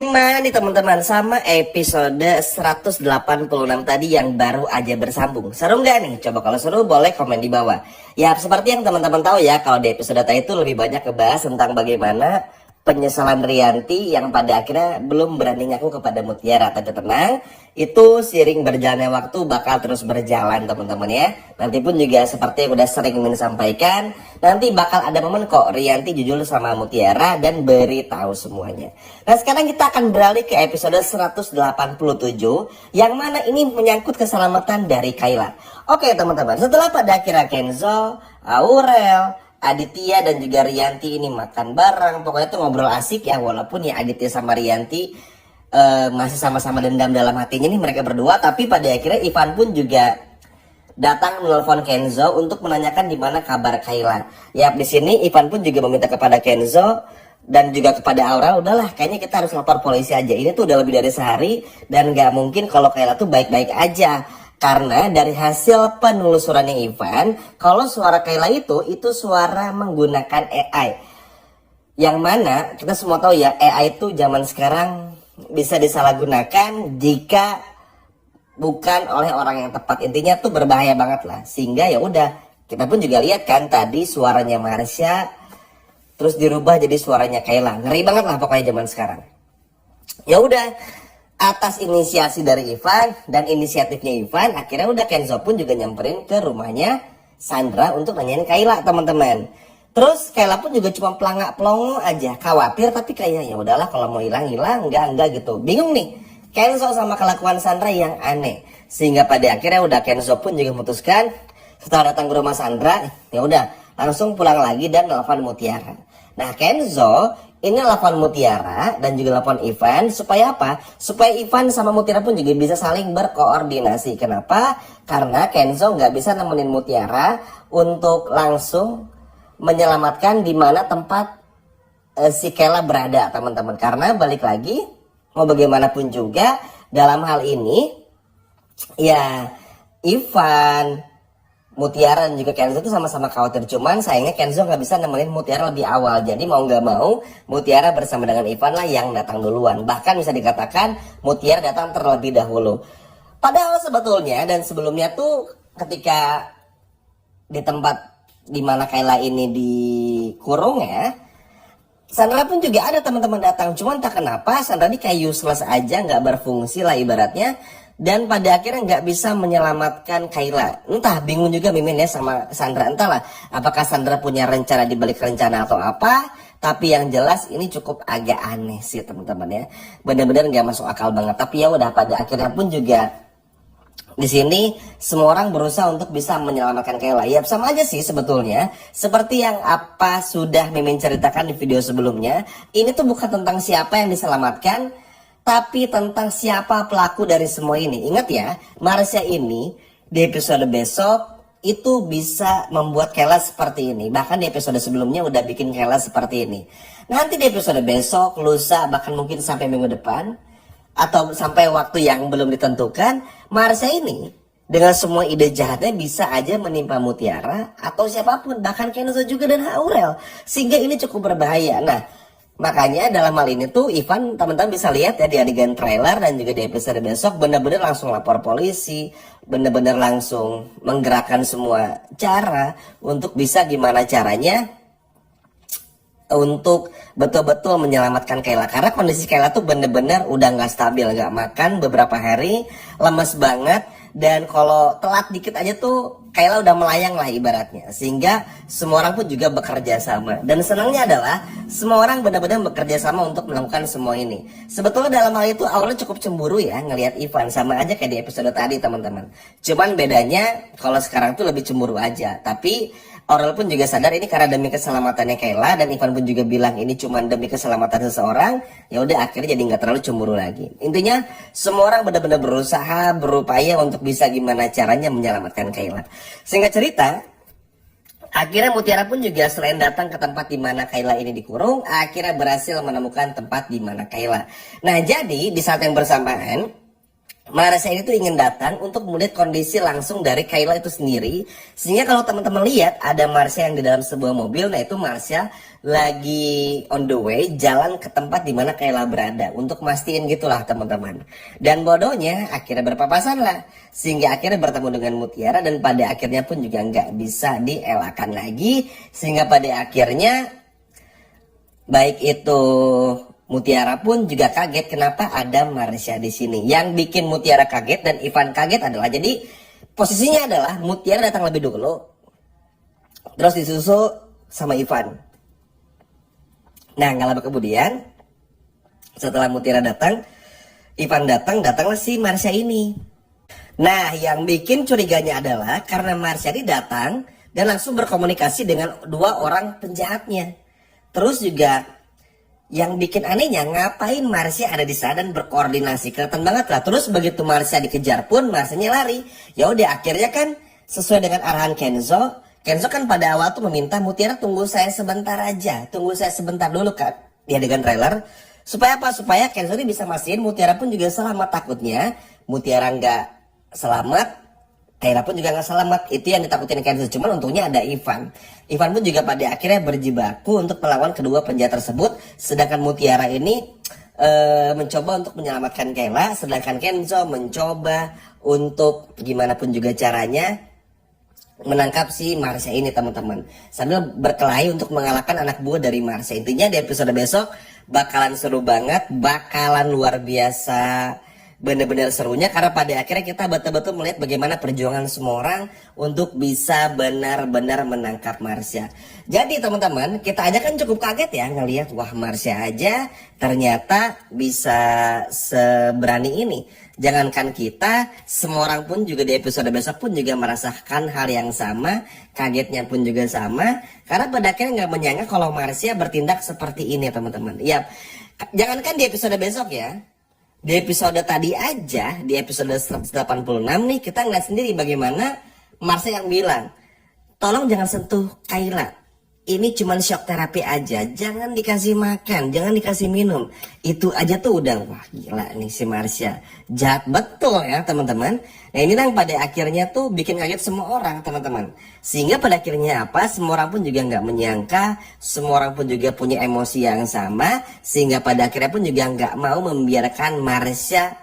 Gimana nih teman-teman sama episode 186 tadi yang baru aja bersambung? Seru nggak nih? Coba kalau seru boleh komen di bawah. Ya seperti yang teman-teman tahu ya, kalau di episode tadi itu lebih banyak ngebahas tentang bagaimana penyesalan Rianti yang pada akhirnya belum berani ngaku kepada Mutiara. Tapi tenang, itu seiring berjalannya waktu bakal terus berjalan teman-teman ya. Nanti pun juga seperti yang udah sering Min sampaikan, nanti bakal ada momen kok Rianti jujur sama Mutiara dan beritahu semuanya. Nah sekarang kita akan beralih ke episode 187 yang mana ini menyangkut keselamatan dari Kayla. Oke teman-teman, setelah pada akhirnya Kenzo, Aurel, Aditya dan juga Rianti ini makan bareng, pokoknya tuh ngobrol asik ya, walaupun ya Aditya sama Rianti masih sama-sama dendam dalam hatinya nih mereka berdua. Tapi pada akhirnya Ivan pun juga datang menelpon Kenzo untuk menanyakan di mana kabar Kayla. Ya di sini Ivan pun juga meminta kepada Kenzo dan juga kepada Aura, udahlah kayaknya kita harus lapor polisi aja. Ini tuh udah lebih dari sehari dan nggak mungkin kalau Kayla tuh baik-baik aja. Karena dari hasil penelusurannya Ivan, kalau suara Kayla itu suara menggunakan AI. Yang mana kita semua tahu ya, AI itu zaman sekarang bisa disalahgunakan jika bukan oleh orang yang tepat. Intinya tuh berbahaya banget lah. Sehingga ya udah, kita pun juga lihat kan tadi suaranya Marsha terus dirubah jadi suaranya Kayla. Ngeri banget lah pokoknya zaman sekarang. Ya udah, atas inisiasi dari Ivan dan inisiatifnya Ivan, akhirnya udah Kenzo pun juga nyamperin ke rumahnya Sandra untuk nanyain Kayla teman-teman. Terus Kayla pun juga cuma pelangak pelongo aja, khawatir tapi kayak ya udahlah kalau mau hilang enggak gitu. Bingung nih Kenzo sama kelakuan Sandra yang aneh. Sehingga pada akhirnya udah Kenzo pun juga memutuskan setelah datang ke rumah Sandra, ya udah langsung pulang lagi dan telepon Mutiara. Nah Kenzo ini telepon Mutiara dan juga telepon Ivan supaya apa? Supaya Ivan sama Mutiara pun juga bisa saling berkoordinasi. Kenapa? Karena Kenzo nggak bisa nemenin Mutiara untuk langsung menyelamatkan di mana tempat si Kayla berada teman-teman. Karena balik lagi, mau bagaimanapun juga dalam hal ini ya Ivan, Mutiara dan juga Kenzo itu sama-sama khawatir. Cuman sayangnya Kenzo nggak bisa nemenin Mutiara lebih awal. Jadi mau nggak mau Mutiara bersama dengan Ivan lah yang datang duluan. Bahkan bisa dikatakan Mutiara datang terlebih dahulu. Padahal sebetulnya dan sebelumnya tuh ketika di tempat dimana Kayla ini dikurung ya, Sandra pun juga ada teman-teman datang. Cuman tak kenapa Sandra ini kayak useless aja, nggak berfungsi lah ibaratnya. Dan pada akhirnya nggak bisa menyelamatkan Kayla. Entah, bingung juga Mimin ya sama Sandra. Entahlah apakah Sandra punya rencana di balik rencana atau apa. Tapi yang jelas ini cukup agak aneh sih teman-teman ya. Benar-benar nggak masuk akal banget. Tapi ya udah pada akhirnya pun juga di sini semua orang berusaha untuk bisa menyelamatkan Kayla. Ya sama aja sih sebetulnya. Seperti yang apa sudah Mimin ceritakan di video sebelumnya. Ini tuh bukan tentang siapa yang diselamatkan, tapi tentang siapa pelaku dari semua ini. Ingat ya, Marsha ini di episode besok itu bisa membuat Kayla seperti ini. Bahkan di episode sebelumnya udah bikin Kayla seperti ini. Nanti di episode besok, lusa, bahkan mungkin sampai minggu depan, atau sampai waktu yang belum ditentukan, Marsha ini dengan semua ide jahatnya bisa aja menimpa Mutiara atau siapapun, bahkan Kenzo juga dan Aurel. Sehingga ini cukup berbahaya. Nah, makanya dalam hal ini tuh Ivan teman-teman bisa lihat ya di adegan trailer dan juga di episode besok bener-bener langsung lapor polisi, bener-bener langsung menggerakkan semua cara untuk bisa gimana caranya untuk betul-betul menyelamatkan Kayla. Karena kondisi Kayla tuh bener-bener udah nggak stabil, nggak makan beberapa hari, lemes banget. Dan kalau telat dikit aja tuh Kayla udah melayang lah ibaratnya. Sehingga semua orang pun juga bekerja sama. Dan senangnya adalah semua orang benar-benar bekerja sama untuk melakukan semua ini. Sebetulnya dalam hal itu Aurel cukup cemburu ya ngelihat Ivan. Sama aja kayak di episode tadi teman-teman. Cuman bedanya kalau sekarang tuh lebih cemburu aja. Tapi Aurel pun juga sadar ini karena demi keselamatannya Kayla, dan Ivan pun juga bilang ini cuma demi keselamatan seseorang. Ya udah akhirnya jadi nggak terlalu cemburu lagi. Intinya semua orang benar-benar berusaha, berupaya untuk bisa gimana caranya menyelamatkan Kayla. Singkat cerita, akhirnya Mutiara pun juga selain datang ke tempat di mana Kayla ini dikurung, akhirnya berhasil menemukan tempat di mana Kayla. Nah jadi di saat yang bersamaan Marsha ini tuh ingin datang untuk melihat kondisi langsung dari Kayla itu sendiri. Sehingga kalau teman-teman lihat ada Marsha yang di dalam sebuah mobil, nah itu Marsha lagi on the way jalan ke tempat dimana Kayla berada untuk mastiin gitulah teman-teman. Dan bodohnya akhirnya berpapasan lah, sehingga akhirnya bertemu dengan Mutiara dan pada akhirnya pun juga nggak bisa dielakkan lagi, sehingga pada akhirnya baik itu Mutiara pun juga kaget kenapa ada Marsha di sini. Yang bikin Mutiara kaget dan Ivan kaget adalah, jadi posisinya adalah Mutiara datang lebih dulu, terus disusul sama Ivan. Nah, nggak lama kemudian setelah Mutiara datang, Ivan datanglah si Marsha ini. Nah, yang bikin curiganya adalah karena Marsha ini datang dan langsung berkomunikasi dengan dua orang penjahatnya. Terus juga yang bikin anehnya, ngapain Marsha ada di sana dan berkoordinasi, kelihatan banget lah. Terus begitu Marsha dikejar pun Marshanya lari. Ya udah akhirnya kan sesuai dengan arahan Kenzo kan pada awal tuh meminta Mutiara tunggu saya sebentar aja, tunggu saya sebentar dulu kan. Dia dengan trailer supaya apa? Supaya Kenzo ini bisa mastiin Mutiara pun juga selamat. Takutnya Mutiara nggak selamat, Kayla pun juga nggak selamat. Itu yang ditakutin Kenzo. Cuman untungnya ada Ivan pun juga pada akhirnya berjibaku untuk melawan kedua penjahat tersebut. Sedangkan Mutiara ini mencoba untuk menyelamatkan Kayla, sedangkan Kenzo mencoba untuk gimana pun juga caranya menangkap si Marsha ini teman-teman, sambil berkelahi untuk mengalahkan anak buah dari Marsha. Intinya di episode besok bakalan seru banget, bakalan luar biasa, bener-bener serunya, karena pada akhirnya kita betul-betul melihat bagaimana perjuangan semua orang untuk bisa benar-benar menangkap Marsha. Jadi teman-teman, kita aja kan cukup kaget ya ngelihat, wah Marsha aja ternyata bisa seberani ini. Jangankan kita, semua orang pun juga di episode besok pun juga merasakan hal yang sama, kagetnya pun juga sama, karena pada akhirnya nggak menyangka kalau Marsha bertindak seperti ini teman-teman. Ya, jangankan di episode besok ya, di episode tadi aja, di episode 186 nih, kita ngeliat sendiri bagaimana Marsha yang bilang, tolong jangan sentuh Kayla, ini cuman shock terapi aja, jangan dikasih makan, jangan dikasih minum. Itu aja tuh udah, wah gila nih si Marsha, jahat betul ya teman-teman. Nah ini yang pada akhirnya tuh bikin kaget semua orang teman-teman. Sehingga pada akhirnya apa, semua orang pun juga nggak menyangka, semua orang pun juga punya emosi yang sama, sehingga pada akhirnya pun juga nggak mau membiarkan Marsha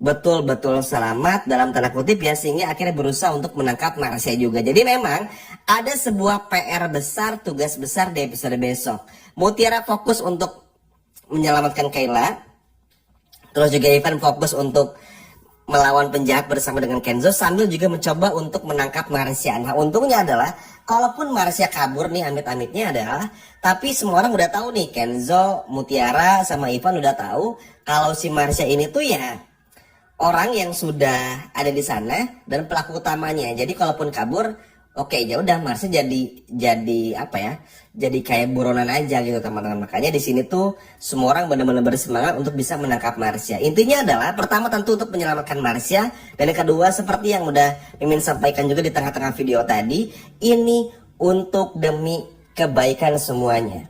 betul-betul selamat dalam tanda kutip ya, sehingga akhirnya berusaha untuk menangkap Marsha juga. Jadi memang ada sebuah PR besar, tugas besar di episode besok. Mutiara fokus untuk menyelamatkan Kayla, terus juga Ivan fokus untuk melawan penjahat bersama dengan Kenzo, sambil juga mencoba untuk menangkap Marsha. Nah untungnya adalah kalaupun Marsha kabur nih, amit-amitnya adalah, tapi semua orang udah tahu nih, Kenzo, Mutiara sama Ivan udah tahu kalau si Marsha ini tuh ya orang yang sudah ada di sana dan pelaku utamanya. Jadi kalaupun kabur, oke, ya udah Marsha jadi apa ya? Jadi kayak buronan aja gitu teman-teman. Makanya di sini tuh semua orang benar-benar bersemangat untuk bisa menangkap Marsha. Intinya adalah pertama tentu untuk menyelamatkan Marsha, dan yang kedua seperti yang udah Mimin sampaikan juga di tengah-tengah video tadi, ini untuk demi kebaikan semuanya.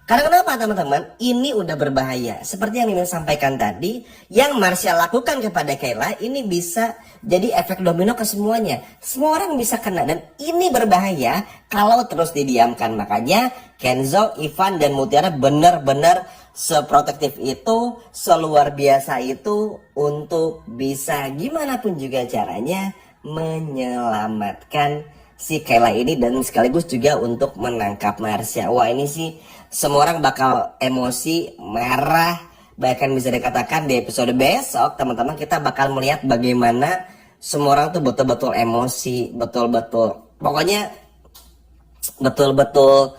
Karena kenapa teman-teman? Ini udah berbahaya. Seperti yang Mimin sampaikan tadi, yang Marsha lakukan kepada Kayla ini bisa jadi efek domino ke semuanya. Semua orang bisa kena, dan ini berbahaya kalau terus didiamkan. Makanya Kenzo, Ivan, dan Mutiara benar-benar seprotektif itu, seluar biasa itu untuk bisa gimana pun juga caranya menyelamatkan si Kayla ini, dan sekaligus juga untuk menangkap Marsha. Wah ini sih semua orang bakal emosi, marah, bahkan bisa dikatakan di episode besok teman-teman kita bakal melihat bagaimana semua orang tuh betul-betul emosi, betul-betul pokoknya betul-betul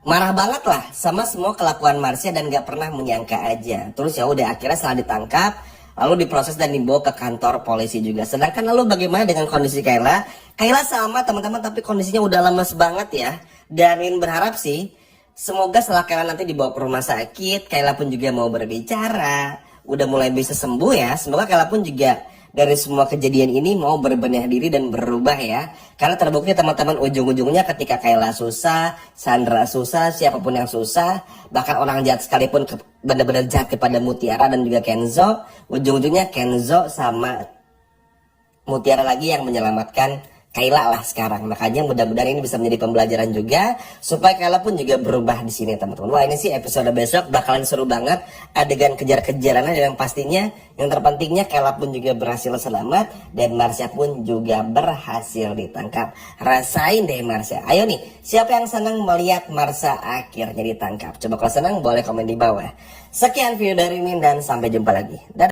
marah banget lah sama semua kelakuan Marsha dan gak pernah menyangka aja. Terus ya udah akhirnya setelah ditangkap lalu diproses dan dibawa ke kantor polisi juga. Sedangkan lalu bagaimana dengan kondisi Kayla? Kayla sama teman-teman, tapi kondisinya udah lemes banget ya. Dan Min berharap sih semoga setelah Kayla nanti dibawa ke rumah sakit, Kayla pun juga mau berbicara, udah mulai bisa sembuh ya. Semoga Kayla pun juga dari semua kejadian ini mau berbenah diri dan berubah ya. Karena terbukti teman-teman ujung-ujungnya ketika Kayla susah, Sandra susah, siapapun yang susah, bahkan orang jahat sekalipun benar-benar jahat kepada Mutiara dan juga Kenzo, ujung-ujungnya Kenzo sama Mutiara lagi yang menyelamatkan Kayla lah sekarang. Makanya mudah-mudahan ini bisa menjadi pembelajaran juga supaya Kayla pun juga berubah di sini teman-teman. Wah, ini sih episode besok bakalan seru banget, adegan kejar-kejaran dan yang pastinya yang terpentingnya Kayla pun juga berhasil selamat dan Marsha pun juga berhasil ditangkap. Rasain deh Marsha. Ayo nih, siapa yang senang melihat Marsha akhirnya ditangkap? Coba kalau senang boleh komen di bawah. Sekian video dari Min dan sampai jumpa lagi. Dadah.